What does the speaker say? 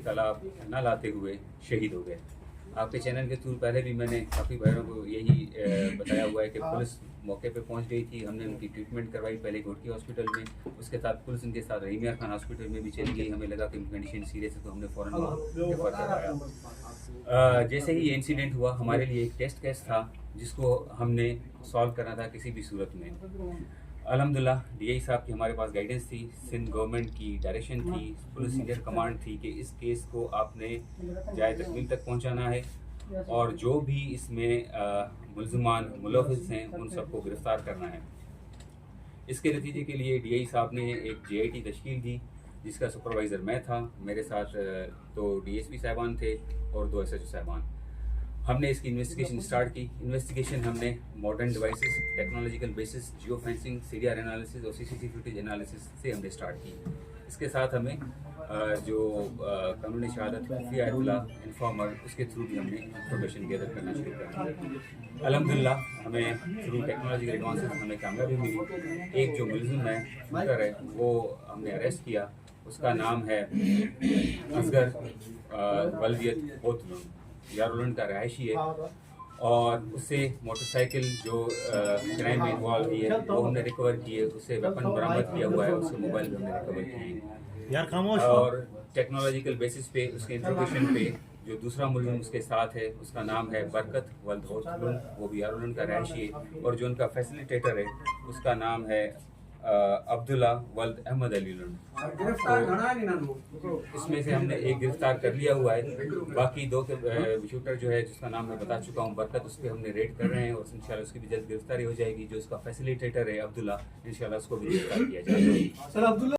तालाब न लाते हुए शहीद हो गए। आपके चैनल के थ्रू पहले भी मैंने काफ़ी भाइयों को यही बताया हुआ है कि पुलिस मौके पे पहुंच गई थी, हमने उनकी ट्रीटमेंट करवाई पहले घोटकी हॉस्पिटल में, उसके साथ पुलिस उनके साथ रहीम यार खान हॉस्पिटल में भी चली गई। हमें लगा कि उनकी कंडीशन सीरियस है तो हमने फ़ौरन वहाँ रेफर करवाया। जैसे ही ये इंसिडेंट हुआ हमारे लिए एक टेस्ट केस था जिसको हमने सॉल्व करना था किसी भी सूरत में। अल्हम्दुलिल्लाह डीआई साहब की हमारे पास गाइडेंस थी, सिंध गवर्नमेंट की डायरेक्शन थी, पुलिस सीनियर कमांड थी कि इस केस को आपने जाए तकमील तक पहुंचाना है और जो भी इसमें मुल्ज़िमान मुलव्विस हैं उन सबको गिरफ़्तार करना है। इसके नतीजे के लिए डीआई साहब ने एक जेआईटी तश्कील दी जिसका सुपरवाइज़र मैं था, मेरे साथ 2 डीएसपी साहबान थे और 2 एसएचओ साहबान। हमने इसकी इन्वेस्टिगेशन स्टार्ट की। इन्वेस्टिगेशन हमने modern devices, technological basis, geo fencing, CDR analysis और सीसीटीवी फुटेज एनालिसिस से हमने स्टार्ट की। इसके साथ हमें जो कानूनी शहादत खुफिया इत्तला इन्फॉर्मर उसके थ्रू भी हमने इंफॉर्मेशन गैदर करना शुरू कर। अल्हम्दुलिल्लाह हमें थ्रू टेक्नोलॉजिकल एडवांसेस हमें कामयाबी मिली। एक जो मुलजिम है शूटर है वो हमने अरेस्ट किया, उसका नाम है असगर वल्दियत होतलुन, यारुलन का रहायशी है और उससे मोटरसाइकिल जो क्राइम में इन्वॉल्व हुई है वो हमने रिकवर की है, उससे वेपन बरामद किया हुआ है, उससे मोबाइल भी हमने रिकवर किए यार खामोश। और टेक्नोलॉजिकल बेसिस पे उसके इंट्रोगेशन पे जो दूसरा मुलजिम उसके साथ है उसका नाम है बरकत वल्द होतलुन, वो भी यारुलन का रहायशी है और जो उनका फैसिलिटेटर है उसका नाम है अब्दुल्ला वल्द अहमद अली लुन। तो इसमें से हमने एक गिरफ्तार कर लिया हुआ है, बाकी 2 के शूटर जो है जिसका नाम मैं बता चुका हूँ बरकत, उस पर हमने रेड कर रहे हैं और इंशाल्लाह उसकी भी जल्द गिरफ्तारी हो जाएगी। जो उसका फैसिलिटेटर है अब्दुल्ला, इंशाल्लाह उसको भी गिरफ्तार किया जाएगा।